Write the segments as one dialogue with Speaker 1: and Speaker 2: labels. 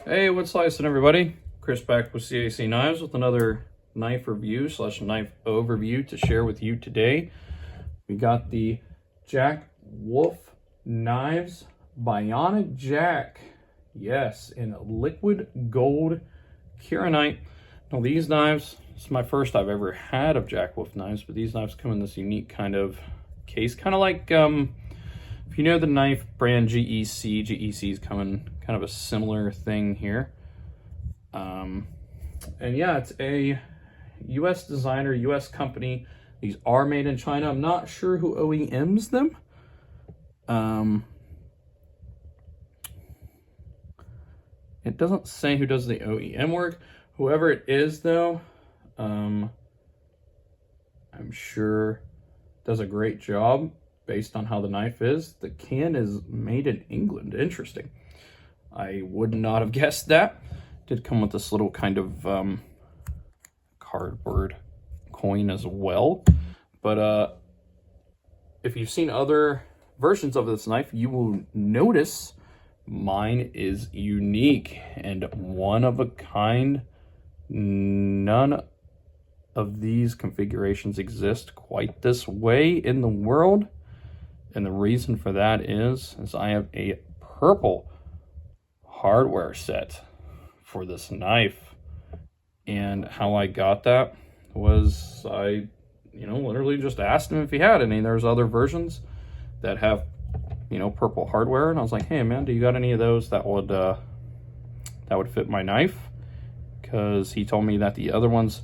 Speaker 1: Hey, what's slicing, everybody? Chris back with CAC Knives with another knife review / knife overview to share with you today. We got the Jack Wolf Knives Bionic Jack. Yes, in liquid gold Kirinite. Now these knives, it's my first I've ever had of Jack Wolf knives, but these knives come in this unique kind of case, kind of like if you know the knife brand GEC is coming kind of a similar thing here. And yeah, it's a US designer, US company. These are made in China. I'm not sure who OEMs them. It doesn't say who does the OEM work. Whoever it is though, I'm sure does a great job based on how the knife is. The can is made in England. Interesting. I would not have guessed that. Did come with this little kind of cardboard coin as well. But if you've seen other versions of this knife, you will notice mine is unique and one of a kind. None of these configurations exist quite this way in the world. And the reason for that is I have a purple hardware set for this knife. And how I got that was I, literally just asked him if he had any. There's other versions that have, purple hardware. And I was like, hey man, do you got any of those that would fit my knife? Because he told me that the other ones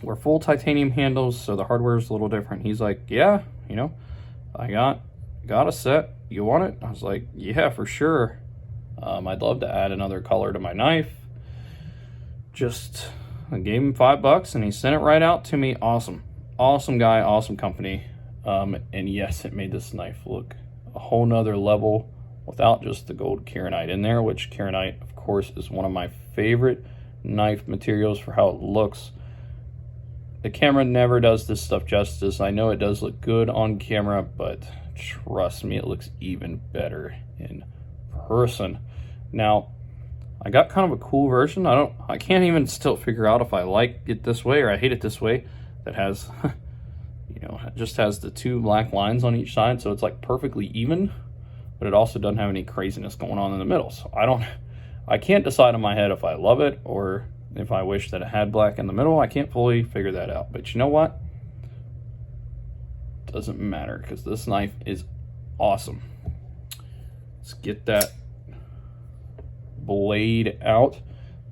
Speaker 1: were full titanium handles, so the hardware is a little different. He's like, yeah, I got a set. You want it? I was like, yeah, for sure. I'd love to add another color to my knife. I gave him $5 and he sent it right out to me. Awesome guy, awesome company. And yes, it made this knife look a whole nother level without just the gold Kirinite in there, which Kirinite, of course, is one of my favorite knife materials for how it looks. The camera never does this stuff justice. I know it does look good on camera, but trust me, it looks even better in person. Now, I got kind of a cool version. I can't even still figure out if I like it this way or I hate it this way. That has, it just has the two black lines on each side, so it's like perfectly even, but it also doesn't have any craziness going on in the middle. So I can't decide in my head if I love it or if I wish that it had black in the middle. I can't fully figure that out. But you know what? Doesn't matter because this knife is awesome. Let's get that blade out.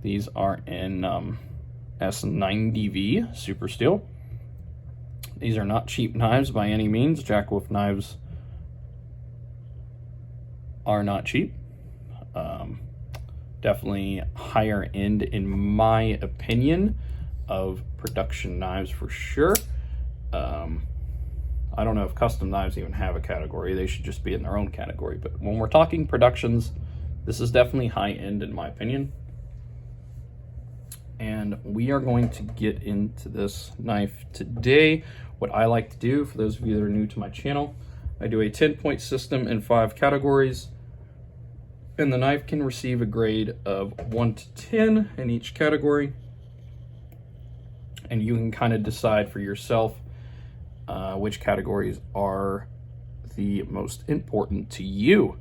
Speaker 1: These are in S90V super steel. These are not cheap knives by any means. Jack Wolf knives are not cheap. Definitely higher end in my opinion of production knives for sure. I don't know if custom knives even have a category. They should just be in their own category. But when we're talking productions, this is definitely high end in my opinion. And we are going to get into this knife today. What I like to do, for those of you that are new to my channel, I do a 10-point system in 5 categories. And the knife can receive a grade of 1 to 10 in each category. And you can kind of decide for yourself which categories are the most important to you.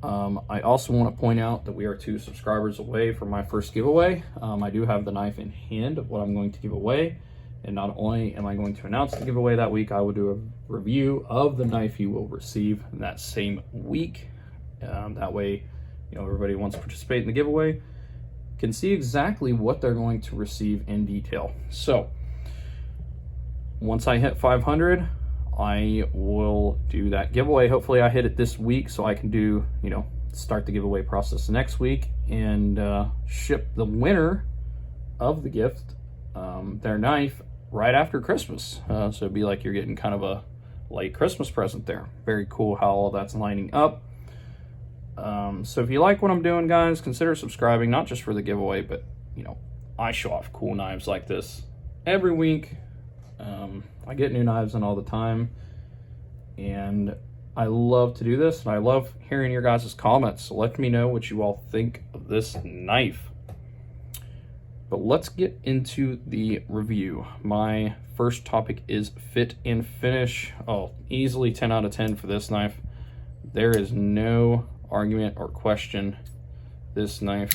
Speaker 1: I also want to point out that we are 2 subscribers away from my first giveaway. I do have the knife in hand of what I'm going to give away. And not only am I going to announce the giveaway that week, I will do a review of the knife you will receive in that same week. That way, everybody who wants to participate in the giveaway can see exactly what they're going to receive in detail. So once I hit 500, I will do that giveaway. Hopefully I hit it this week so I can do, start the giveaway process next week and ship the winner of the gift their knife right after Christmas. So it'd be like you're getting kind of a late Christmas present there. Very cool how all that's lining up. So if you like what I'm doing, guys, consider subscribing, not just for the giveaway, but, I show off cool knives like this every week. I get new knives in all the time, and I love to do this, and I love hearing your guys' comments. So let me know what you all think of this knife. But let's get into the review. My first topic is fit and finish. Oh, easily 10 out of 10 for this knife. There is no argument or question. This knife,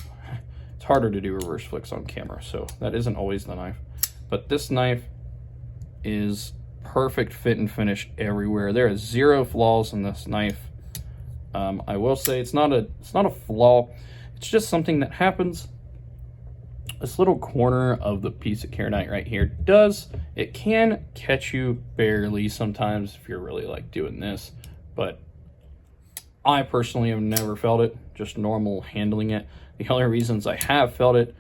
Speaker 1: it's harder to do reverse flicks on camera, so that isn't always the knife. But this knife is perfect fit and finish everywhere. There is zero flaws in this knife. I will say it's not a flaw. It's just something that happens. This little corner of the piece of Kirinite right here it can catch you barely sometimes if you're really like doing this, but I personally have never felt it, just normal handling it. The only reasons I have felt it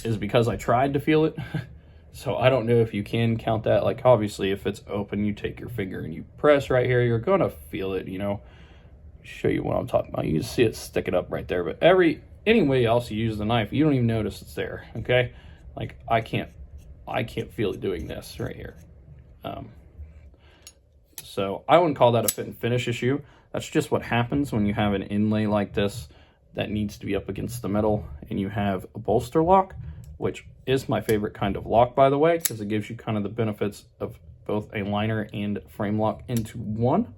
Speaker 1: is because I tried to feel it. So I don't know if you can count that. Like obviously if it's open, you take your finger and you press right here, you're gonna feel it, you know. Show you what I'm talking about. You can see it sticking up right there, but any way else you use the knife, you don't even notice it's there, okay? Like I can't feel it doing this right here. So I wouldn't call that a fit and finish issue. That's just what happens when you have an inlay like this that needs to be up against the metal and you have a bolster lock, which is my favorite kind of lock, by the way, because it gives you kind of the benefits of both a liner and frame lock into one.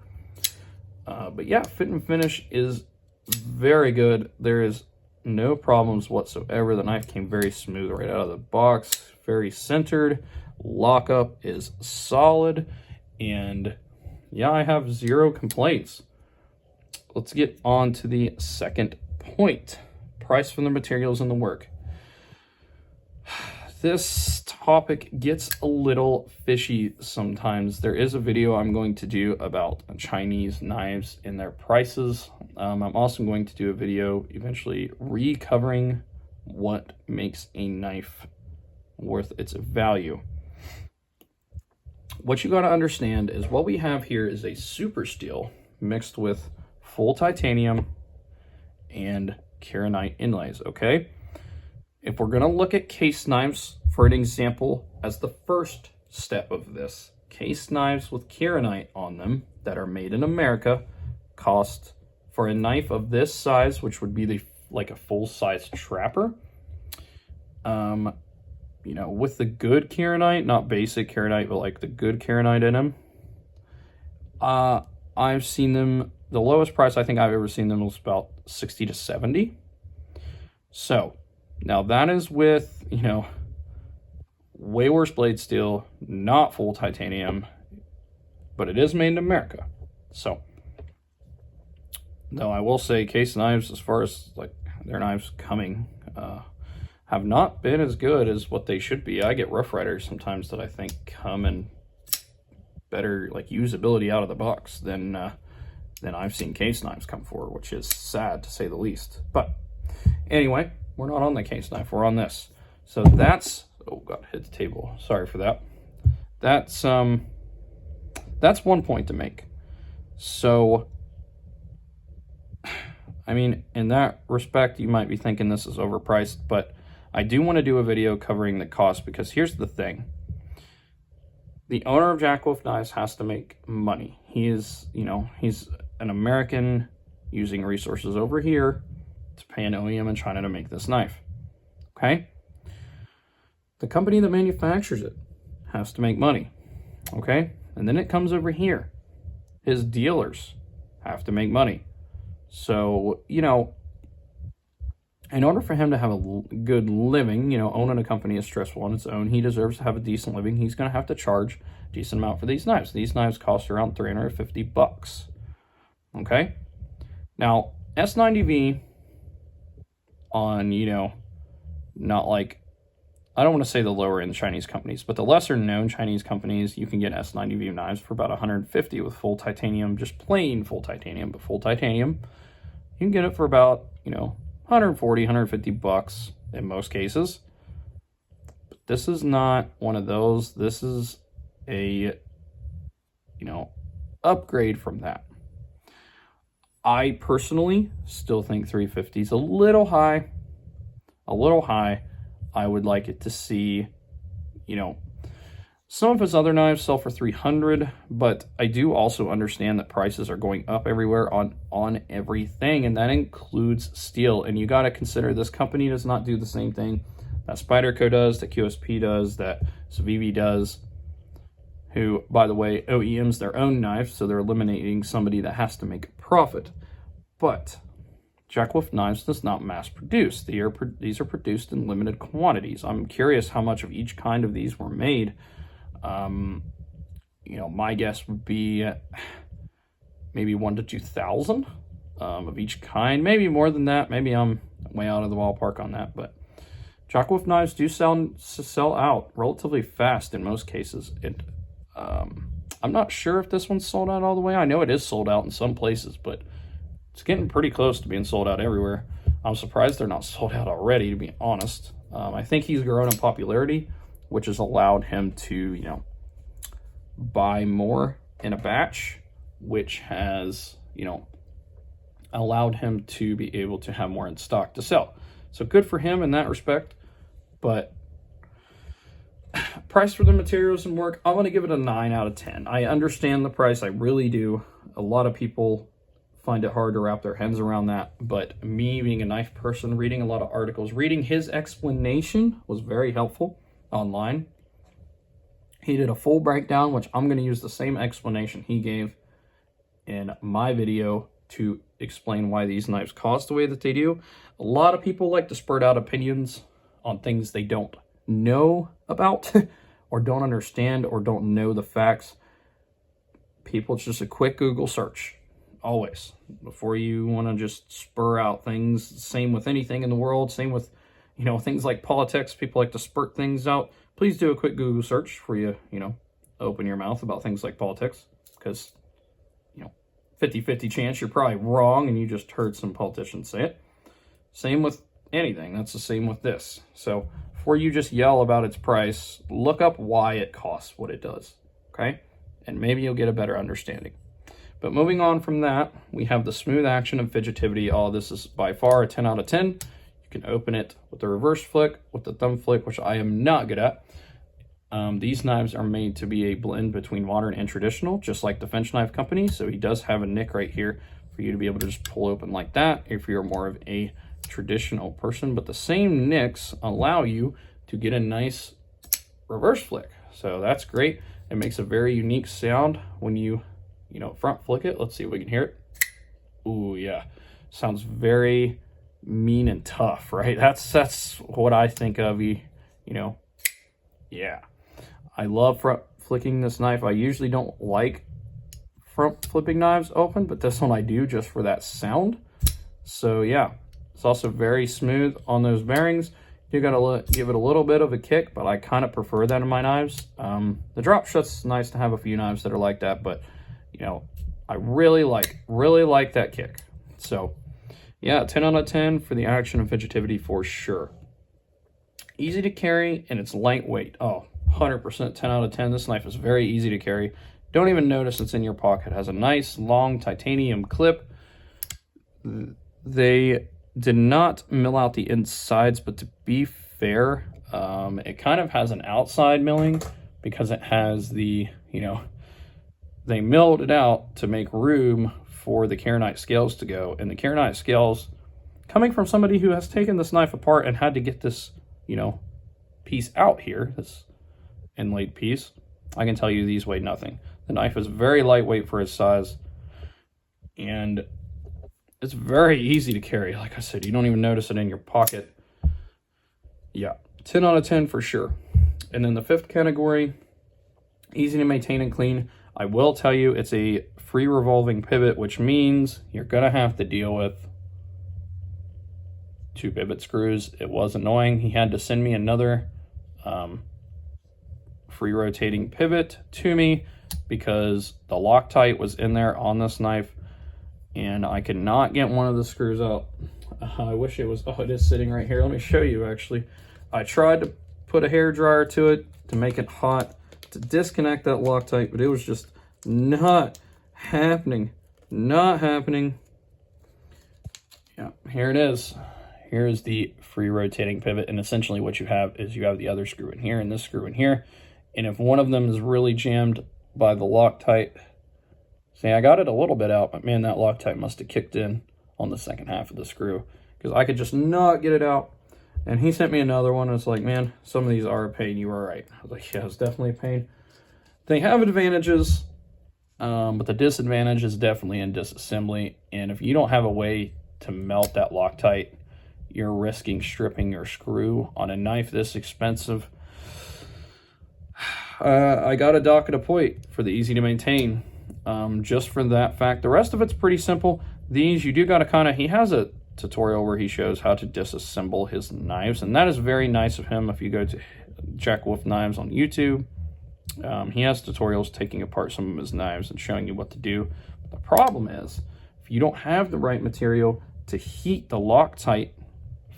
Speaker 1: But yeah, fit and finish is very good. There is no problems whatsoever. The knife came very smooth right out of the box, very centered. Lockup is solid, and yeah, I have zero complaints. Let's get on to the second point. Price for the materials and the work. This topic gets a little fishy sometimes. There is a video I'm going to do about Chinese knives and their prices. I'm also going to do a video eventually recovering what makes a knife worth its value. What you got to understand is what we have here is a super steel mixed with full titanium and Kirinite inlays, okay? If we're going to look at case knives for an example as the first step of this, case knives with Kirinite on them that are made in America cost, for a knife of this size, which would be like a full-size trapper, you know, with the good Kirinite, not basic Kirinite, but like the good Kirinite in them, I've seen them, the lowest price I think I've ever seen them was about 60 to 70. So now that is with, you know, way worse blade steel, not full titanium, but it is made in America. So, though I will say case knives, as far as like their knives coming, have not been as good as what they should be. I get Rough Riders sometimes that I think come in better like usability out of the box than I've seen case knives come for, which is sad to say the least. But anyway, we're not on the case knife, we're on this. So that's, oh god, hit the table, sorry for that. That's one point to make. So I mean, in that respect, you might be thinking this is overpriced, but I do want to do a video covering the cost, because here's the thing. The owner of Jack Wolf Knives has to make money. He is, you know, he's an American using resources over here to pay an OEM in China to make this knife, okay? The company that manufactures it has to make money, okay? And then it comes over here. His dealers have to make money. So, you know, in order for him to have a good living, you know, owning a company is stressful on its own. He deserves to have a decent living. He's going to have to charge a decent amount for these knives. These knives cost around $350. Okay? Now, S90V on, you know, not like, I don't want to say the lower end Chinese companies, but the lesser known Chinese companies, you can get S90V knives for about $150 with full titanium, just plain full titanium, but full titanium. You can get it for about, you know, $140, $150 in most cases. But this is not one of those. This is a, you know, upgrade from that. I personally still think $350 is a little high. A little high. I would like it to see, you know, Some of his other knives sell for $300, but I do also understand that prices are going up everywhere on everything, and that includes steel. And you got to consider this company does not do the same thing that Spyderco does, that QSP does, that Civivi does, who, by the way, OEMs their own knives, so they're eliminating somebody that has to make a profit. But Jack Wolf Knives does not mass produce. These are produced in limited quantities. I'm curious how much of each kind of these were made. You know, my guess would be maybe 1,000 to 2,000 of each kind. Maybe more than that. Maybe I'm way out of the ballpark on that. But Jack Wolf Knives do sell out relatively fast in most cases. I'm not sure if this one's sold out all the way. I know it is sold out in some places, but it's getting pretty close to being sold out everywhere. I'm surprised they're not sold out already, to be honest. I think he's grown in popularity, which has allowed him to, you know, buy more in a batch, which has, you know, allowed him to be able to have more in stock to sell. So good for him in that respect. But price for the materials and work, I'm going to give it a 9 out of 10. I understand the price. I really do. A lot of people find it hard to wrap their heads around that. But me being a knife person, reading a lot of articles, reading his explanation was very helpful online. He did a full breakdown, which I'm going to use the same explanation he gave in my video to explain why these knives cost the way that they do. A lot of people like to spurt out opinions on things they don't know about or don't understand or don't know the facts. People, it's just a quick Google search, always, before you want to just spur out things. Same with anything in the world, same with, you know, things like politics. People like to spurt things out. Please do a quick Google search before you, you know, open your mouth about things like politics, because, you know, 50-50 chance you're probably wrong and you just heard some politicians say it. Same with anything. That's the same with this. So before you just yell about its price, look up why it costs what it does, okay? And maybe you'll get a better understanding. But moving on from that, we have the smooth action and fidgetivity. Oh, this is by far a 10 out of 10. You can open it with the reverse flick, with the thumb flick, which I am not good at. These knives are made to be a blend between modern and traditional, just like the Finch Knife Company. So he does have a nick right here for you to be able to just pull open like that if you're more of a traditional person. But the same nicks allow you to get a nice reverse flick. So that's great. It makes a very unique sound when you know, front flick it. Let's see if we can hear it. Ooh, yeah. Sounds very mean and tough, right? That's what I think of. You know, yeah. I love front flicking this knife. I usually don't like front flipping knives open, but this one I do, just for that sound. So yeah, it's also very smooth on those bearings. You gotta give it a little bit of a kick, but I kind of prefer that in my knives. The drop shot's nice to have a few knives that are like that, but you know, I really like that kick. So yeah, 10 out of 10 for the action and fidgetivity for sure. Easy to carry, and it's lightweight. Oh, 100% 10 out of 10. This knife is very easy to carry. Don't even notice it's in your pocket. It has a nice long titanium clip. They did not mill out the insides, but to be fair, it kind of has an outside milling because it has the, you know, they milled it out to make room for the Kirinite scales to go. And the Kirinite scales, coming from somebody who has taken this knife apart and had to get this, you know, piece out here, this inlaid piece, I can tell you these weigh nothing. The knife is very lightweight for its size, and it's very easy to carry. Like I said, you don't even notice it in your pocket. Yeah, 10 out of 10 for sure. And then the fifth category, easy to maintain and clean. I will tell you it's a free revolving pivot, which means you're going to have to deal with 2 pivot screws. It was annoying. He had to send me another free rotating pivot to me because the Loctite was in there on this knife and I could not get one of the screws out. I wish it was, oh, it is sitting right here. Let me show you actually. I tried to put a hair dryer to it to make it hot, to disconnect that Loctite, but it was just not happening. Not happening. Yeah, here it is. Here is the free rotating pivot, and essentially what you have is you have the other screw in here and this screw in here, And if one of them is really jammed by the Loctite, see, I got it a little bit out, but man, that Loctite must have kicked in on the second half of the screw, because I could just not get it out. And he sent me another one, and it's like, man, some of these are a pain. You were right. I was like, yeah, it's definitely a pain. They have advantages, but the disadvantage is definitely in disassembly. And if you don't have a way to melt that Loctite, you're risking stripping your screw on a knife this expensive. I got a dock at a point for the easy to maintain, just for that fact. The rest of it's pretty simple. These, you do got to kind of, he has a tutorial where he shows how to disassemble his knives, and that is very nice of him. If you go to Jack Wolf Knives on YouTube, he has tutorials taking apart some of his knives and showing you what to do. But the problem is, if you don't have the right material to heat the Loctite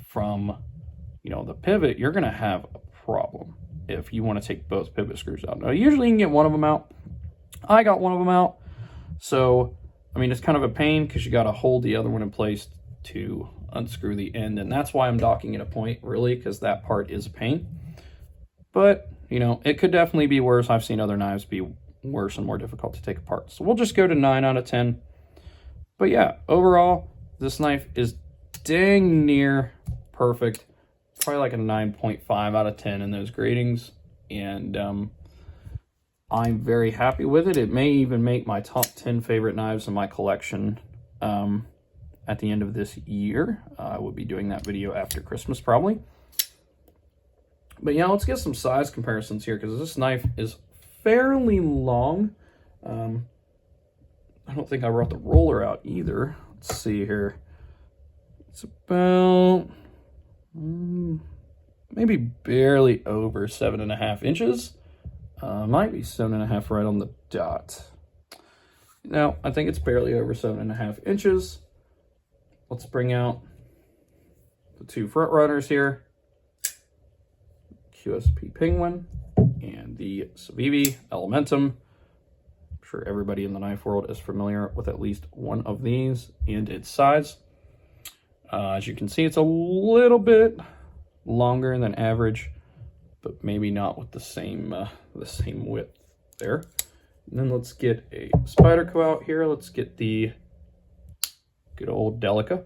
Speaker 1: from, you know, the pivot, you're going to have a problem if you want to take both pivot screws out. Now, usually you can get one of them out. I got one of them out. So, I mean, it's kind of a pain because you got to hold the other one in place to unscrew the end. And that's why I'm docking at a point, really, because that part is a pain. But, you know, it could definitely be worse. I've seen other knives be worse and more difficult to take apart. So we'll just go to 9 out of 10. But yeah, overall, this knife is dang near perfect. Probably like a 9.5 out of 10 in those gradings. And I'm very happy with it. It may even make my top 10 favorite knives in my collection at the end of this year. I will be doing that video after Christmas probably. But yeah, let's get some size comparisons here, because this knife is fairly long. I don't think I brought the roller out either. Let's see here. It's about maybe barely over 7.5 inches. Might be 7.5 right on the dot. Now, I think it's barely over 7.5 inches. Let's bring out the two front runners here. QSP Penguin and the Civivi Elementum. I'm sure everybody in the knife world is familiar with at least one of these and its size. As you can see, it's a little bit longer than average, but maybe not with the same width there. And then let's get a Spyderco out here. Let's get the good old Delica.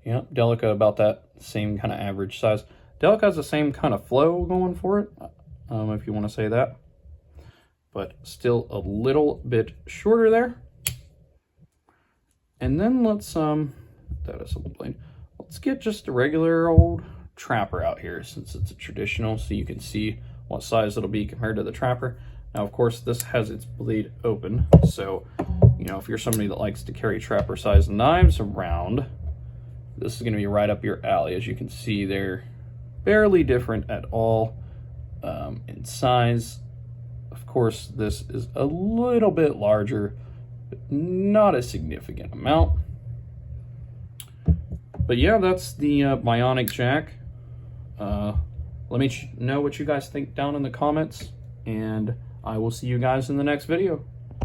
Speaker 1: Yeah, Delica about that same kind of average size. Delica has the same kind of flow going for it, if you want to say that, but still a little bit shorter there. And then let's that is a blade. Let's get just a regular old Trapper out here, since it's a traditional, so you can see what size it'll be compared to the Trapper. Now, of course, this has its blade open, so you know, if you're somebody that likes to carry Trapper size knives around, this is going to be right up your alley. As you can see, they're barely different at all in size. Of course, this is a little bit larger, but not a significant amount. But yeah, that's the Bionic Jack. Let me know what you guys think down in the comments, and I will see you guys in the next video.